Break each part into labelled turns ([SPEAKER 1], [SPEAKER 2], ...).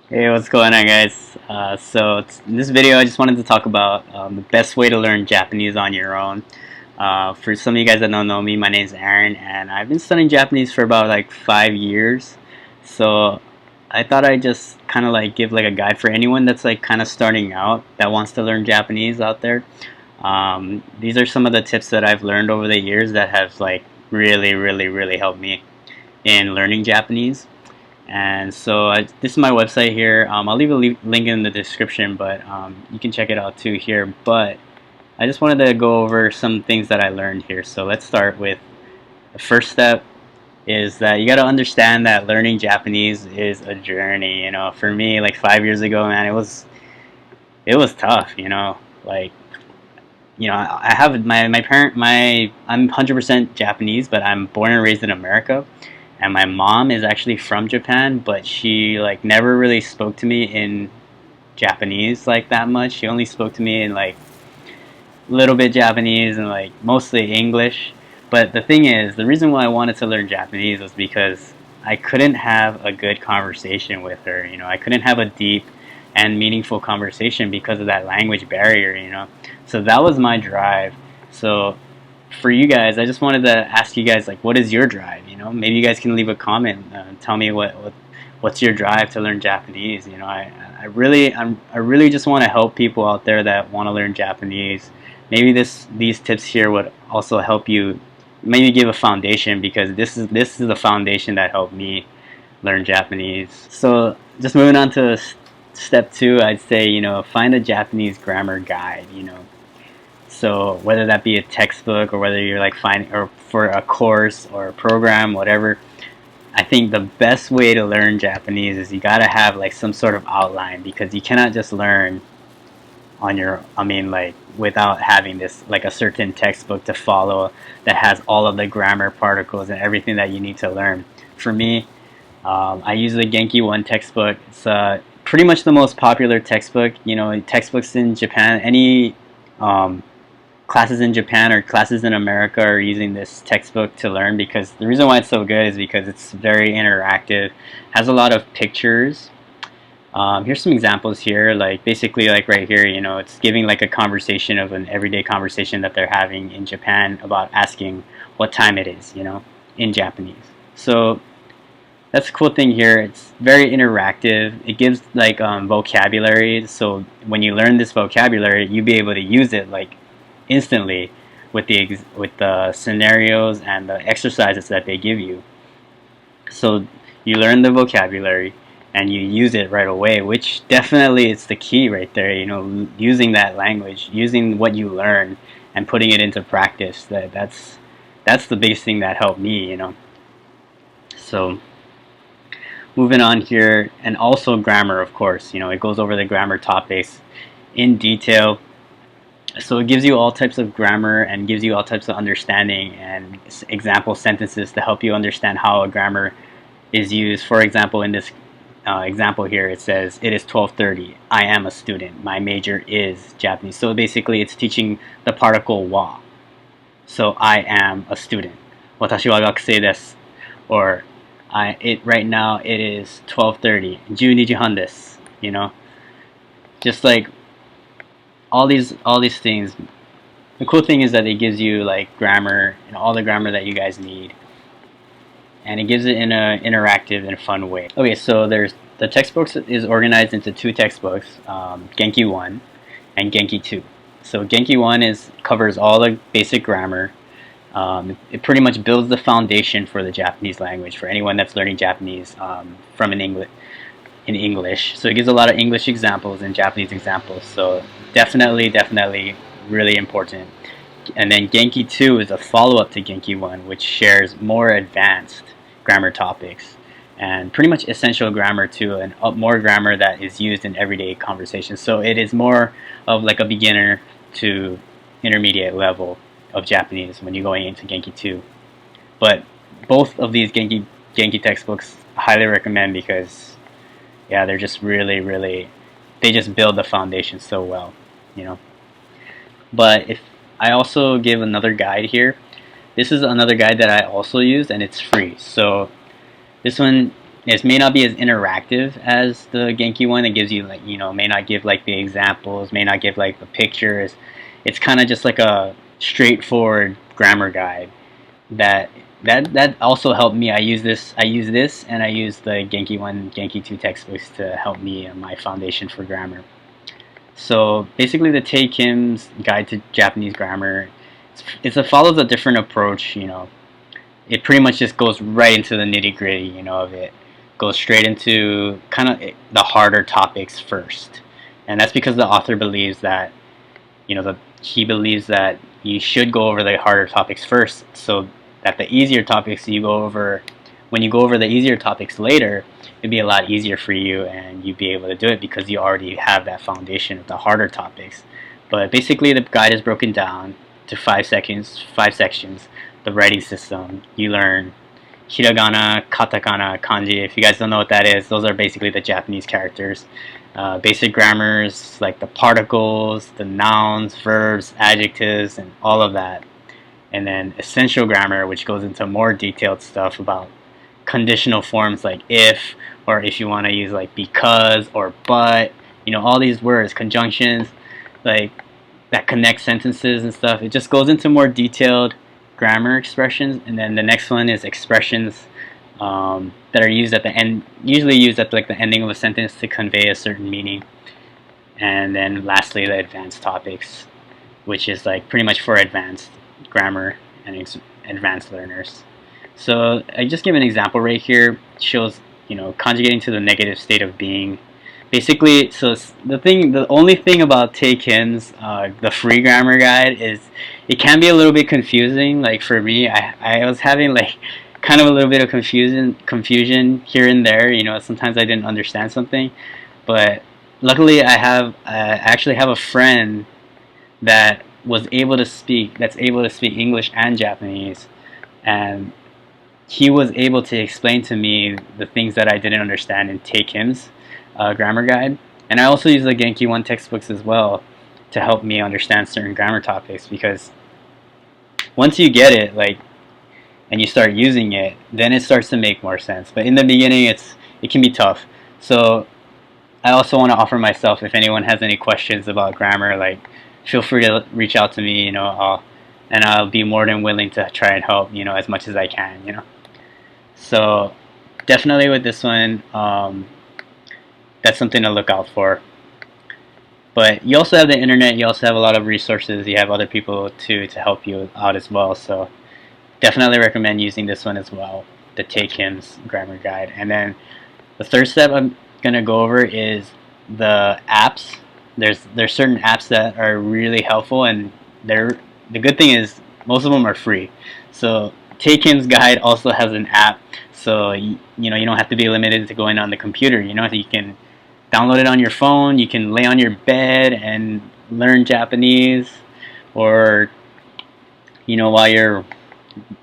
[SPEAKER 1] Hey, what's going on, guys? In this video, I just wanted to talk about the best way to learn Japanese on your own. For some of you guys that don't know me, my name is Aaron, and I've been studying Japanese for about like 5 years. So I thought I'd just kind of like give like a guide for anyone that's like kind of starting out that wants to learn Japanese out there. These are some of the tips that I've learned over the years that have like really helped me in learning Japanese. And this is my website here. I'll leave a link in the description, but you can check it out too here. But I just wanted to go over some things that I learned here. So let's start with the first step is that you got to understand that learning Japanese is a journey. For me, like 5 years ago, man, it was tough. Like I have my parent my I'm 100% Japanese, but I'm born and raised in America, and my mom is actually from Japan, but she like never really spoke to me in Japanese like that much. She only spoke to me in like a little bit Japanese and like mostly English. But the thing is, the reason why I wanted to learn Japanese was because I couldn't have a good conversation with her. I couldn't have a deep and meaningful conversation because of that language barrier. So that was my drive. So for you guys, I just wanted to ask you guys, like, what is your drive? Maybe you guys can leave a comment, tell me what's your drive to learn Japanese. I really just want to help people out there that want to learn Japanese. Maybe these tips here would also help you, maybe give a foundation, because this is the foundation that helped me learn Japanese. So just moving on to step two, I'd say find a Japanese grammar guide. So whether that be a textbook or whether you're like finding or for a course or a program, whatever, I think the best way to learn Japanese is you gotta have like some sort of outline, because you cannot just learn on your, I mean, like without having this like a certain textbook to follow that has all of the grammar particles and everything that you need to learn. For me, I use the Genki 1 textbook. It's pretty much the most popular textbook. Textbooks in Japan, any um, classes in Japan or classes in America are using this textbook to learn, because the reason why it's so good is because it's very interactive, has a lot of pictures. Here's some examples here, like basically like right here, it's giving like a conversation of an everyday conversation that they're having in Japan about asking what time it is, in Japanese. So that's the cool thing here. It's very interactive. It gives like vocabulary. So when you learn this vocabulary, you'll be able to use it like instantly with the scenarios and the exercises that they give you. So you learn the vocabulary and you use it right away, which definitely is the key right there. Using that language, using what you learn, and putting it into practice. That's the biggest thing that helped me. So moving on here, and also grammar, of course. It goes over the grammar topics in detail. So it gives you all types of grammar and gives you all types of understanding and example sentences to help you understand how a grammar is used. For example, in this example here, it says, it is 12:30. I am a student. My major is Japanese. So basically, it's teaching the particle wa. So I am a student. 私は学生です. Or right now it is 12:30. 12時半です. Just like all these things. The cool thing is that it gives you like grammar and all the grammar that you guys need, and it gives it in an interactive and fun way. Okay, so there's the textbooks is organized into two textbooks, Genki 1 and Genki 2. So Genki 1 covers all the basic grammar. It pretty much builds the foundation for the Japanese language for anyone that's learning Japanese from in English. So it gives a lot of English examples and Japanese examples. So definitely really important. And then Genki 2 is a follow-up to Genki 1, which shares more advanced grammar topics and pretty much essential grammar too, and more grammar that is used in everyday conversations. So it is more of like a beginner to intermediate level of Japanese when you're going into Genki 2. But both of these Genki textbooks I highly recommend, because yeah, they're just really they just build the foundation so well. But if I also give another guide here, this is another guide that I also use, and it's free. So this one it may not be as interactive as the Genki one. It gives you like, may not give like the examples, may not give like the pictures. It's kind of just like a straightforward grammar guide that also helped me. I use this, and I use the Genki 1, Genki 2 textbooks to help me in my foundation for grammar. So basically, the Tae Kim's Guide to Japanese Grammar, it follows a different approach. It pretty much just goes right into the nitty gritty. Of it. Goes straight into kind of the harder topics first, and that's because the author believes that, he believes that you should go over the harder topics first, so that the easier topics when you go over the easier topics later, it'd be a lot easier for you, and you'd be able to do it because you already have that foundation of the harder topics. But basically, the guide is broken down to 5 sections. The writing system, you learn hiragana, katakana, kanji. If you guys don't know what that is, those are basically the Japanese characters. Basic grammars like the particles, the nouns, verbs, adjectives, and all of that. And then essential grammar, which goes into more detailed stuff about conditional forms like if, or if you want to use like because or but, all these words, conjunctions, like that connect sentences and stuff. It just goes into more detailed grammar expressions. And then the next one is expressions that are used at the end, usually used at like the ending of a sentence to convey a certain meaning. And then lastly, the advanced topics, which is like pretty much for advanced grammar and advanced learners. So I just give an example right here. It shows, conjugating to the negative state of being. Basically, so the only thing about Tae Kim's the free grammar guide is it can be a little bit confusing. Like for me, I was having like kind of a little bit of confusion here and there. Sometimes I didn't understand something, but luckily I actually have a friend that's able to speak English and Japanese, and he was able to explain to me the things that I didn't understand in Tae Kim's grammar guide. And I also use the Genki 1 textbooks as well to help me understand certain grammar topics, because once you get it, and you start using it, then it starts to make more sense. But in the beginning, it can be tough. So I also want to offer myself, if anyone has any questions about grammar, feel free to reach out to me, and I'll be more than willing to try and help, as much as I can, So definitely with this one, that's something to look out for. But you also have the internet, you also have a lot of resources, you have other people too to help you out as well. So definitely recommend using this one as well, the Tae Kim's grammar guide. And then the third step I'm gonna go over is the apps. There's certain apps that are really helpful, and the good thing is most of them are free. So Tae Kim's guide also has an app, so you don't have to be limited to going on the computer. You can download it on your phone. You can lay on your bed and learn Japanese, or while you're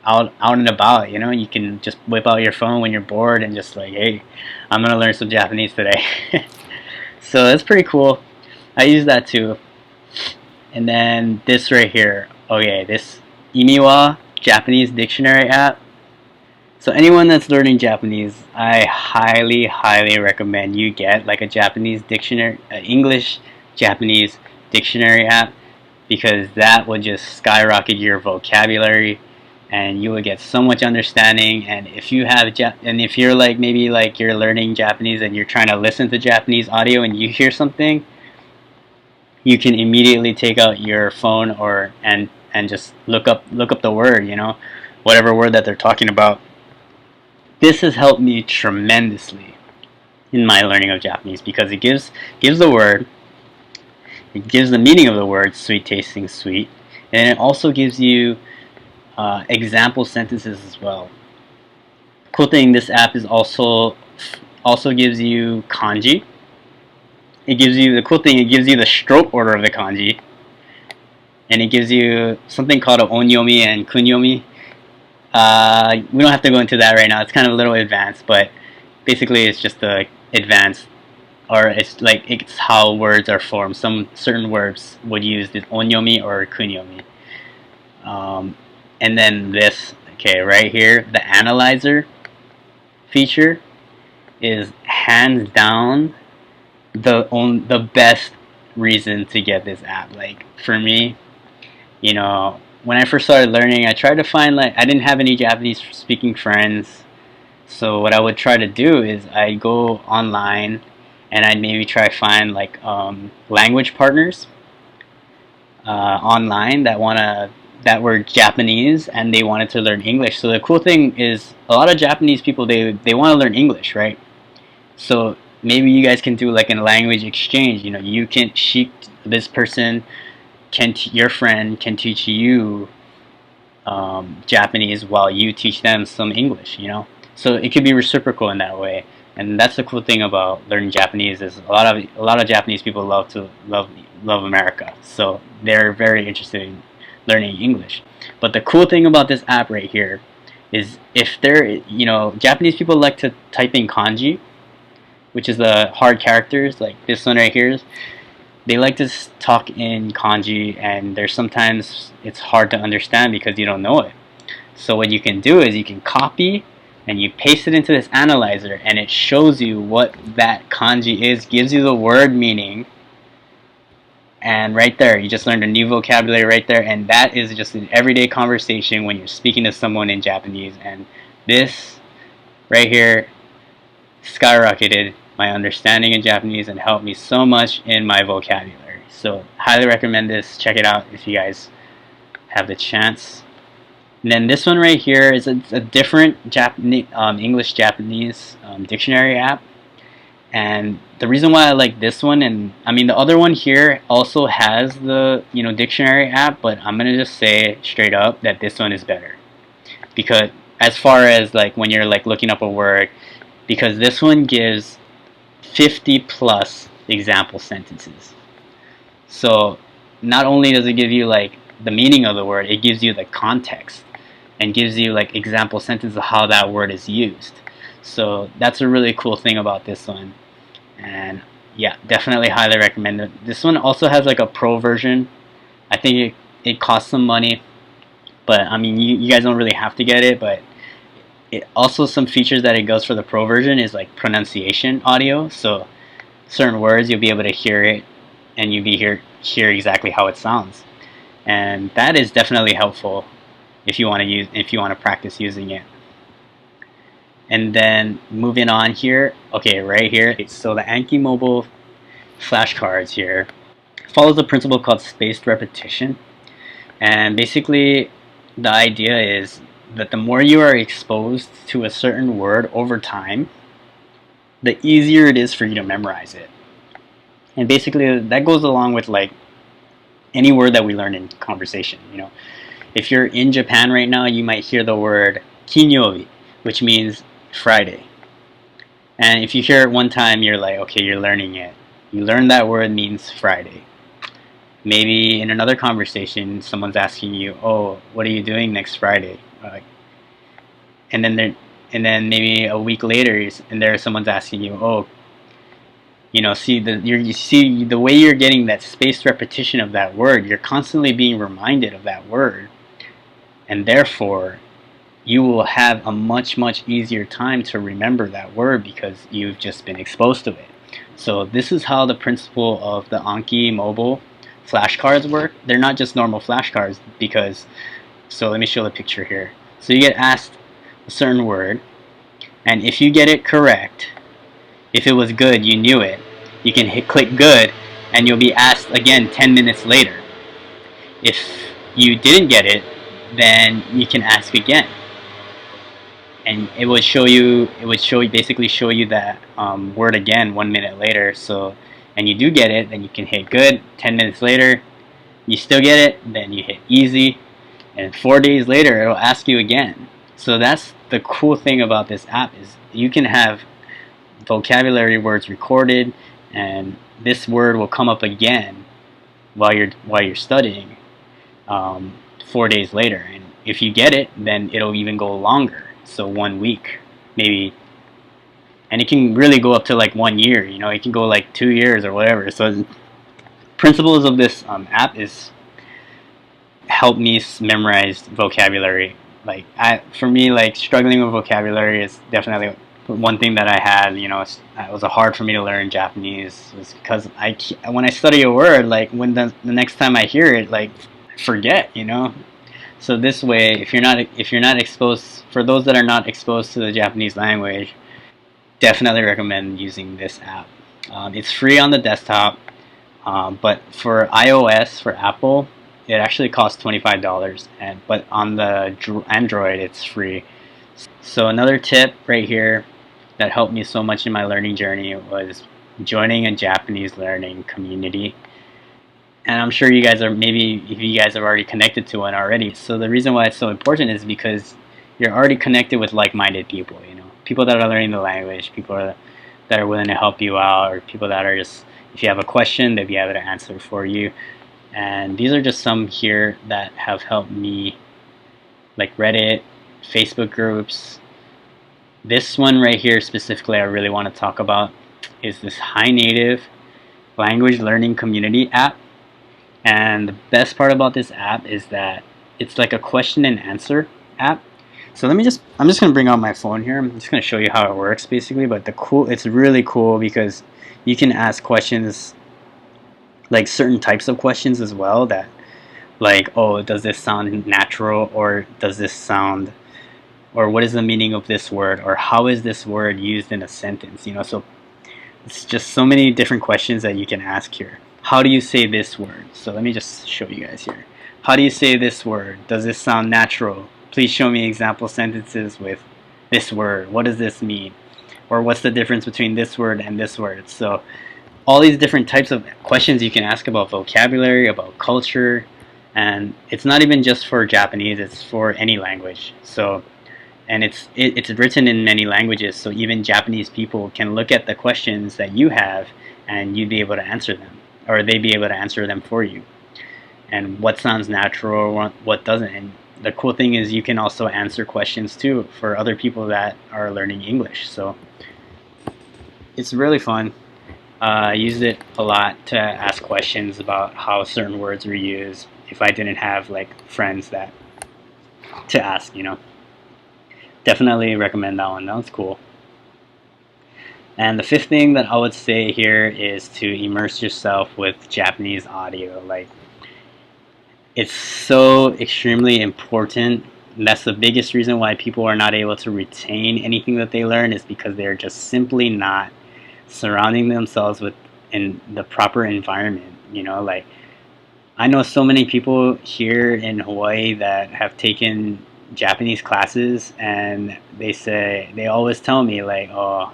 [SPEAKER 1] out and about, you can just whip out your phone when you're bored and just hey, I'm gonna learn some Japanese today. So that's pretty cool. I use that too. And then this right here, this Imiwa Japanese dictionary app. So anyone that's learning Japanese, I highly recommend you get a Japanese dictionary, English Japanese dictionary app, because that will just skyrocket your vocabulary, and you will get so much understanding. And if you're maybe you're learning Japanese and you're trying to listen to Japanese audio and you hear something, you can immediately take out your phone and just look up the word, whatever word that they're talking about. This has helped me tremendously in my learning of Japanese, because it gives the word, it gives the meaning of the word, sweet tasting sweet, and it also gives you example sentences as well. Cool thing, this app is also gives you kanji. It gives you the stroke order of the kanji, and it gives you something called an onyomi and kunyomi. We don't have to go into that right now. It's kind of a little advanced, but basically it's just the advanced, or it's how words are formed. Some certain words would use this onyomi or kunyomi. And then this, right here, the analyzer feature. is hands down the best reason to get this app. Like for me, when I first started learning, I tried to find, like, I didn't have any Japanese speaking friends. So what I would try to do is I'd go online and I'd maybe try to find like language partners online that were Japanese and they wanted to learn English. So the cool thing is a lot of Japanese people, they want to learn English, right? So maybe you guys can do like a language exchange. You can this person your friend can teach you Japanese while you teach them some English. So it could be reciprocal in that way. And that's the cool thing about learning Japanese is a lot of Japanese people love America, so they're very interested in learning English. But the cool thing about this app right here is if Japanese people like to type in kanji, which is the hard characters, like this one right here. They like to talk in kanji, and there's sometimes it's hard to understand because you don't know it. So what you can do is you can copy and you paste it into this analyzer, and it shows you what that kanji is, gives you the word meaning, and right there you just learned a new vocabulary right there. And that is just an everyday conversation when you're speaking to someone in Japanese. And this right here skyrocketed my understanding in Japanese and helped me so much in my vocabulary. So highly recommend this. Check it out if you guys have the chance. And then this one right here is a different English Japanese dictionary app. And the reason why I like this one, and I mean the other one here also has the dictionary app, but I'm gonna just say straight up that this one is better, because as far as like when you're like looking up a word, because this one gives 50 plus example sentences. So not only does it give you like the meaning of the word, it gives you the context and gives you like example sentences of how that word is used. So that's a really cool thing about this one. And yeah, definitely highly recommend it. This one also has like a pro version. I think it costs some money, but I mean you guys don't really have to get it. But it also, some features that it goes for the pro version is like pronunciation audio. So certain words you'll be able to hear it, and you'll be hear exactly how it sounds, and that is definitely helpful if you want to practice using it. And then moving on here, okay, right here. So the Anki Mobile flashcards here follows a principle called spaced repetition, and basically the idea is that the more you are exposed to a certain word over time, the easier it is for you to memorize it. And basically that goes along with like any word that we learn in conversation. If you're in Japan right now, you might hear the word kinyobi, which means Friday. And if you hear it one time, you're like, okay, you're learning it. You learn that word means Friday. Maybe in another conversation, someone's asking you, "Oh, what are you doing next Friday?" And then maybe a week later, and someone's asking you, "Oh, you see the way you're getting that spaced repetition of that word. You're constantly being reminded of that word, and therefore, you will have a much easier time to remember that word because you've just been exposed to it." So this is how the principle of the Anki Mobile flashcards work. They're not just normal flashcards so let me show the picture here. So you get asked a certain word, and if you get it correct, if it was good, you knew it, you can click good, and you'll be asked again 10 minutes later. If you didn't get it, then you can ask again, and it would basically show you that word again 1 minute later. So, and you do get it, then you can hit good. 10 minutes later, you still get it, then you hit easy, and 4 days later it'll ask you again. So that's the cool thing about this app, is you can have vocabulary words recorded, and this word will come up again while you're studying 4 days later. And if you get it, then it'll even go longer. So 1 week, maybe, and it can really go up to like 1 year. It can go like 2 years or whatever. So principles of this app is help me memorize vocabulary. Like for me, like struggling with vocabulary is definitely But one thing that I had, it was hard for me to learn Japanese was because when I study a word, like when the next time I hear it, like I forget. So this way, if you're not exposed, for those that are not exposed to the Japanese language, definitely recommend using this app. It's free on the desktop, but for iOS, for Apple, it actually costs $25, but on the Android, it's free. So another tip right here that helped me so much in my learning journey was joining a Japanese learning community. And I'm sure you guys are, maybe if you guys are already connected to one already. So the reason why it's so important is because you're already connected with like-minded people, people that are learning the language, that are willing to help you out, or people that are just, if you have a question, they'll be able to answer for you. And these are just some here that have helped me, like Reddit, Facebook groups. This one right here specifically I really want to talk about is this High Native language learning community app. And the best part about this app is that it's like a question and answer app. So I'm just going to bring out my phone here. I'm just going to show you how it works basically, but it's really cool because you can ask questions, like certain types of questions as well, that like, oh, does this sound natural, or does this sound, or what is the meaning of this word, or how is this word used in a sentence, so it's just so many different questions that you can ask here. How do you say this word? So let me just show you guys here. How do you say this word? Does this sound natural? Please show me example sentences with this word. What does this mean? Or what's the difference between this word and this word? So all these different types of questions you can ask about vocabulary, about culture, and it's not even just for Japanese, it's for any language. So, and it's written in many languages, so even Japanese people can look at the questions that you have and you'd be able to answer them, or they'd be able to answer them for you. And what sounds natural, what doesn't. And the cool thing is you can also answer questions too for other people that are learning English. So it's really fun. I used it a lot to ask questions about how certain words were used if I didn't have like friends that to ask. Definitely recommend that one. That was cool. And the fifth thing that I would say here is to immerse yourself with Japanese audio. Like, it's so extremely important. And that's the biggest reason why people are not able to retain anything that they learn, is because they're just simply not surrounding themselves with in the proper environment. Like, I know so many people here in Hawaii that have taken Japanese classes, and they always tell me like, oh,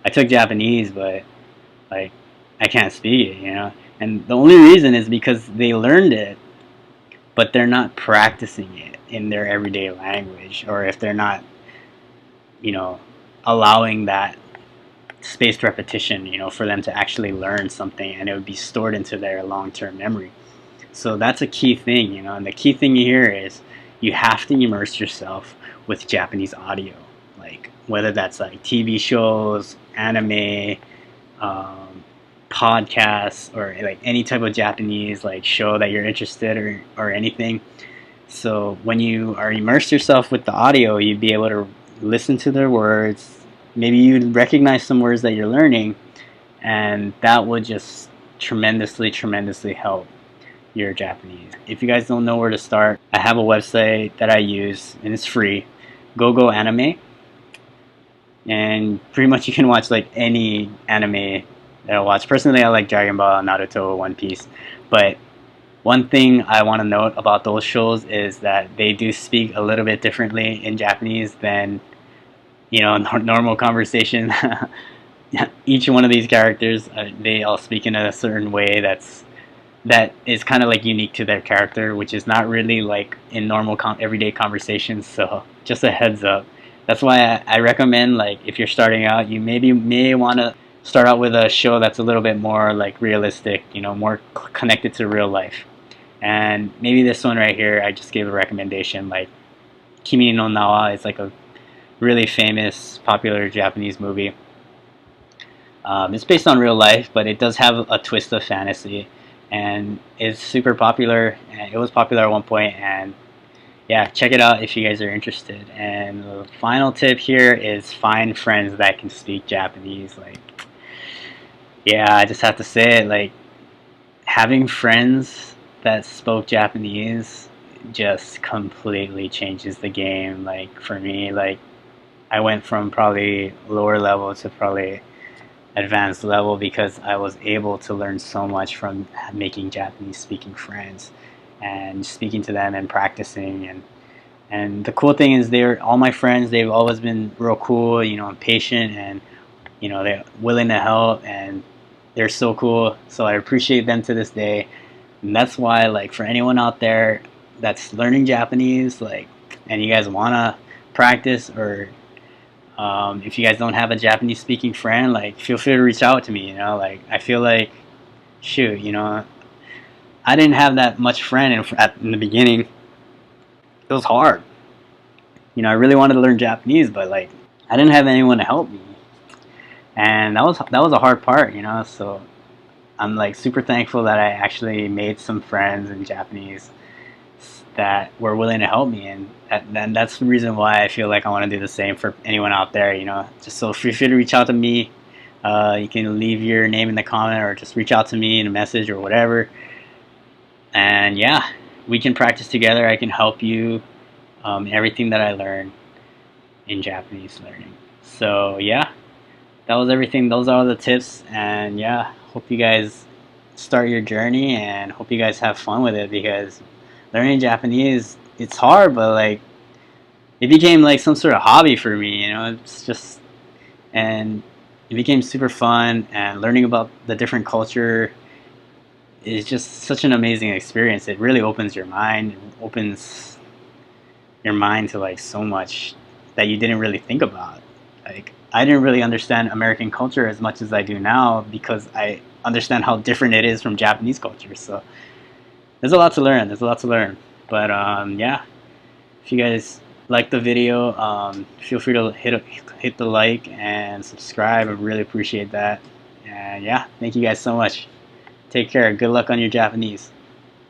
[SPEAKER 1] I took Japanese, but like I can't speak it. And the only reason is because they learned it, but they're not practicing it in their everyday language, or if they're not, allowing that spaced repetition, for them to actually learn something, and it would be stored into their long-term memory. So that's a key thing, and the key thing here is you have to immerse yourself with Japanese audio, like whether that's like TV shows, anime, podcasts, or like any type of Japanese like show that you're interested or anything. So when you are immersed yourself with the audio, you'd be able to listen to their words. Maybe you'd recognize some words that you're learning, and that would just tremendously, tremendously help your Japanese. If you guys don't know where to start, I have a website that I use, and it's free, Go Anime, and pretty much you can watch like any anime that I watch. Personally, I like Dragon Ball, Naruto, One Piece, but one thing I want to note about those shows is that they do speak a little bit differently in Japanese than normal conversation. Each one of these characters, they all speak in a certain way that is kind of like unique to their character, which is not really like in normal everyday conversations. So just a heads up. That's why I recommend, like, if you're starting out, you may want to start out with a show that's a little bit more like realistic, more connected to real life. And maybe this one right here, I just gave a recommendation, like Kimi no Nawa is like a really famous, popular Japanese movie. It's based on real life, but it does have a twist of fantasy, and it's super popular. And it was popular at one point, and yeah, check it out if you guys are interested. And the final tip here is find friends that can speak Japanese. Like, yeah, I just have to say it. Like, having friends that spoke Japanese just completely changes the game. Like, for me, like, I went from probably lower level to probably advanced level because I was able to learn so much from making Japanese speaking friends and speaking to them and practicing. And the cool thing is, they're all my friends. They've always been real cool, you know, and patient, and you know, they're willing to help, and they're so cool. So I appreciate them to this day. And that's why, like, for anyone out there that's learning Japanese, like, and you guys wanna practice, or if you guys don't have a Japanese speaking friend, like, feel free to reach out to me. You know, like, I feel like, shoot, you know, I didn't have that much friend in the beginning. It was hard. You know, I really wanted to learn Japanese, but like, I didn't have anyone to help me, and that was a hard part. You know, so I'm like super thankful that I actually made some friends in Japanese that were willing to help me, and that's the reason why I feel like I want to do the same for anyone out there. You know, just so feel free to reach out to me. You can leave your name in the comment, or just reach out to me in a message or whatever. And yeah, we can practice together. I can help you everything that I learned in Japanese learning. So yeah, that was everything. Those are all the tips, and yeah, hope you guys start your journey, and hope you guys have fun with it, because learning Japanese, it's hard, but like, it became like some sort of hobby for me. You know, it's just, and it became super fun, and learning about the different culture is just such an amazing experience. It really opens your mind, opens your mind to like so much that you didn't really think about. Like, I didn't really understand American culture as much as I do now, because I understand how different it is from Japanese culture. So there's a lot to learn. There's a lot to learn. But yeah, if you guys like the video, feel free to hit the like and subscribe. I really appreciate that. And yeah, thank you guys so much. Take care. Good luck on your Japanese.